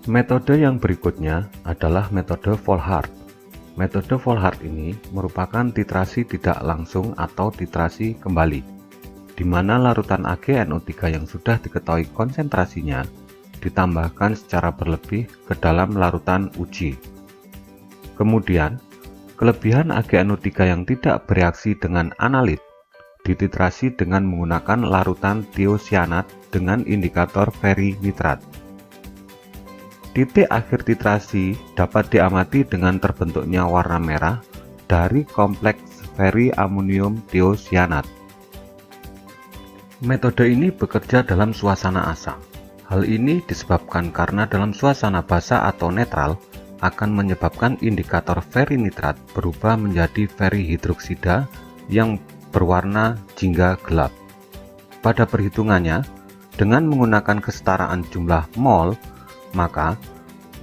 Metode yang berikutnya adalah metode Volhard. Metode Volhard ini merupakan titrasi tidak langsung atau titrasi kembali, di mana larutan AgNO3 yang sudah diketahui konsentrasinya ditambahkan secara berlebih ke dalam larutan uji. Kemudian, kelebihan AgNO3 yang tidak bereaksi dengan analit dititrasi dengan menggunakan larutan tiocyanat dengan indikator ferinitrat. Titik akhir titrasi dapat diamati dengan terbentuknya warna merah dari kompleks feriamonium tiocyanat. Metode ini bekerja dalam suasana asam. Hal ini disebabkan karena dalam suasana basah atau netral akan menyebabkan indikator ferinitrat berubah menjadi ferihidroksida yang berwarna jingga gelap. Pada perhitungannya, dengan menggunakan kesetaraan jumlah mol, maka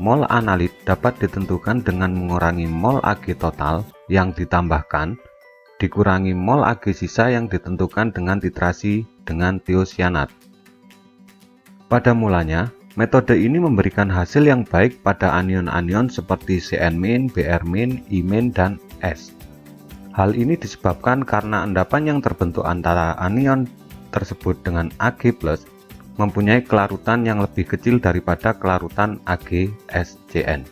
mol analit dapat ditentukan dengan mengurangi mol Ag total yang ditambahkan dikurangi mol Ag sisa yang ditentukan dengan titrasi dengan tiocyanat. Pada mulanya, metode ini memberikan hasil yang baik pada anion-anion seperti Cn-, Br-, I-, dan S. Hal ini disebabkan karena endapan yang terbentuk antara anion tersebut dengan Ag+ mempunyai kelarutan yang lebih kecil daripada kelarutan AgSCN.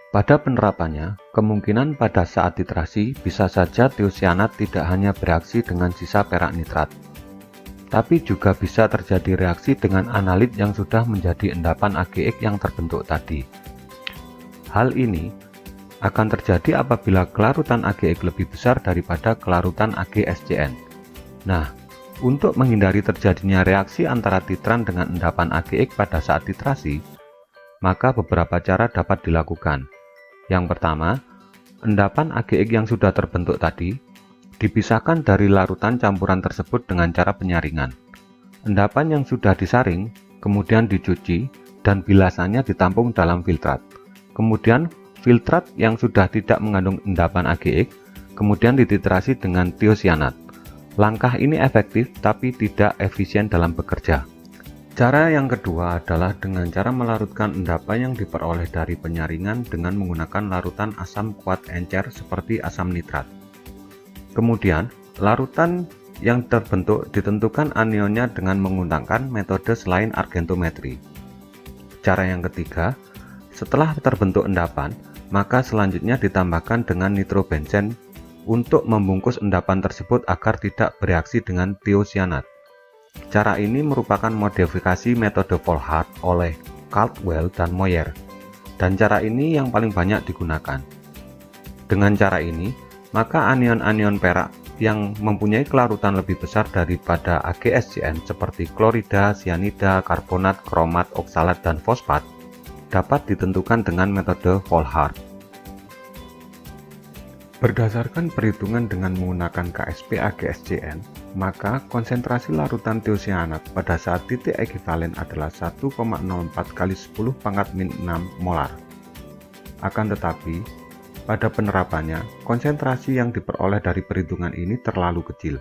Pada penerapannya, kemungkinan pada saat titrasi bisa saja tiocyanat tidak hanya bereaksi dengan sisa perak nitrat, tapi juga bisa terjadi reaksi dengan analit yang sudah menjadi endapan AgX yang terbentuk tadi. Hal ini akan terjadi apabila kelarutan AgX lebih besar daripada kelarutan AgSCN. Nah, untuk menghindari terjadinya reaksi antara titran dengan endapan AgX pada saat titrasi, maka beberapa cara dapat dilakukan. Yang pertama, endapan AgX yang sudah terbentuk tadi dipisahkan dari larutan campuran tersebut dengan cara penyaringan. Endapan yang sudah disaring kemudian dicuci dan bilasannya ditampung dalam filtrat. Kemudian filtrat yang sudah tidak mengandung endapan AgX kemudian dititrasi dengan tiocyanat. Langkah ini efektif tapi tidak efisien dalam bekerja. Cara yang kedua adalah dengan cara melarutkan endapan yang diperoleh dari penyaringan dengan menggunakan larutan asam kuat encer seperti asam nitrat. Kemudian, larutan yang terbentuk ditentukan anionnya dengan menggunakan metode selain argentometri. Cara yang ketiga, setelah terbentuk endapan, maka selanjutnya ditambahkan dengan nitrobenzen untuk membungkus endapan tersebut agar tidak bereaksi dengan tiocyanat. Cara ini merupakan modifikasi metode Volhard oleh Caldwell dan Moyer, dan cara ini yang paling banyak digunakan. Dengan cara ini, maka anion-anion perak yang mempunyai kelarutan lebih besar daripada AgSCN seperti klorida, sianida, karbonat, kromat, oksalat, dan fosfat dapat ditentukan dengan metode Volhard. Berdasarkan perhitungan dengan menggunakan KSP AgSCN, maka konsentrasi larutan tiocyanat pada saat titik ekivalen adalah 1,04 kali 10⁻⁶ molar. Akan tetapi, pada penerapannya, konsentrasi yang diperoleh dari perhitungan ini terlalu kecil,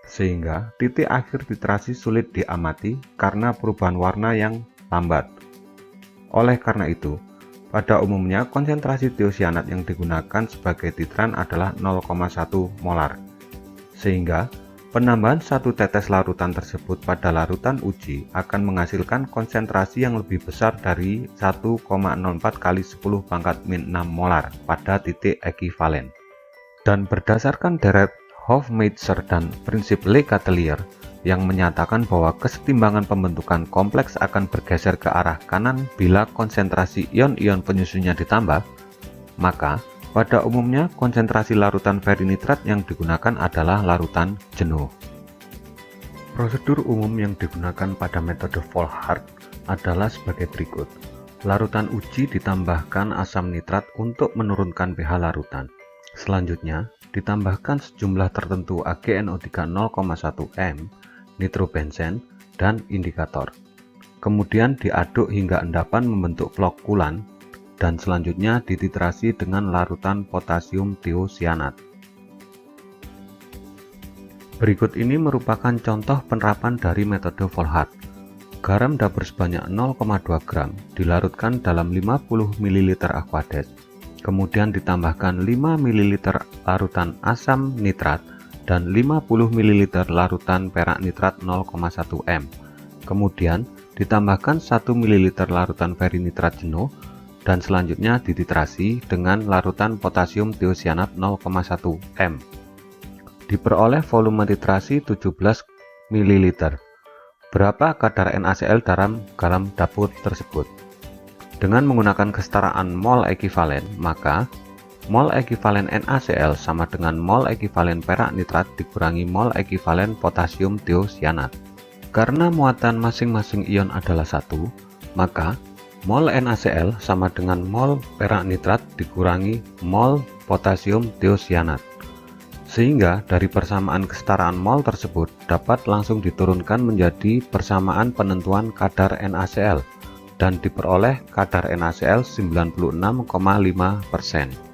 sehingga titik akhir titrasi sulit diamati karena perubahan warna yang lambat. Oleh karena itu, pada umumnya konsentrasi tiocyanat yang digunakan sebagai titran adalah 0,1 molar, sehingga penambahan satu tetes larutan tersebut pada larutan uji akan menghasilkan konsentrasi yang lebih besar dari 1,04 kali 10⁻⁶ molar pada titik ekivalen. Dan berdasarkan deret Hofmeister dan prinsip Le-Chatelier yang menyatakan bahwa kesetimbangan pembentukan kompleks akan bergeser ke arah kanan bila konsentrasi ion-ion penyusunnya ditambah, maka pada umumnya konsentrasi larutan ferinitrat yang digunakan adalah larutan jenuh. Prosedur umum yang digunakan pada metode Volhard adalah sebagai berikut. Larutan uji ditambahkan asam nitrat untuk menurunkan pH larutan. Selanjutnya, ditambahkan sejumlah tertentu AgNO3 0,1 m, nitrobenzen, dan indikator. Kemudian diaduk hingga endapan membentuk flokulan dan selanjutnya dititrasi dengan larutan potasium tiocyanat. Berikut ini merupakan contoh penerapan dari metode Volhard. Garam dapur sebanyak 0,2 gram dilarutkan dalam 50 ml Aquadex, kemudian ditambahkan 5 ml larutan asam nitrat dan 50 ml larutan perak nitrat 0,1 m. Kemudian ditambahkan 1 ml larutan ferinitrat jenuh dan selanjutnya dititrasi dengan larutan potasium tiosianat 0,1 m. Diperoleh volume titrasi 17 ml. Berapa kadar NaCl dalam garam dapur tersebut? Dengan menggunakan kesetaraan mol ekivalen, maka mol ekivalen NaCl sama dengan mol ekivalen perak nitrat dikurangi mol ekivalen potasium tiosianat. Karena muatan masing-masing ion adalah 1, maka mol NaCl sama dengan mol perak nitrat dikurangi mol potasium tiosianat. Sehingga dari persamaan kesetaraan mol tersebut dapat langsung diturunkan menjadi persamaan penentuan kadar NaCl dan diperoleh kadar NaCl 96,5%.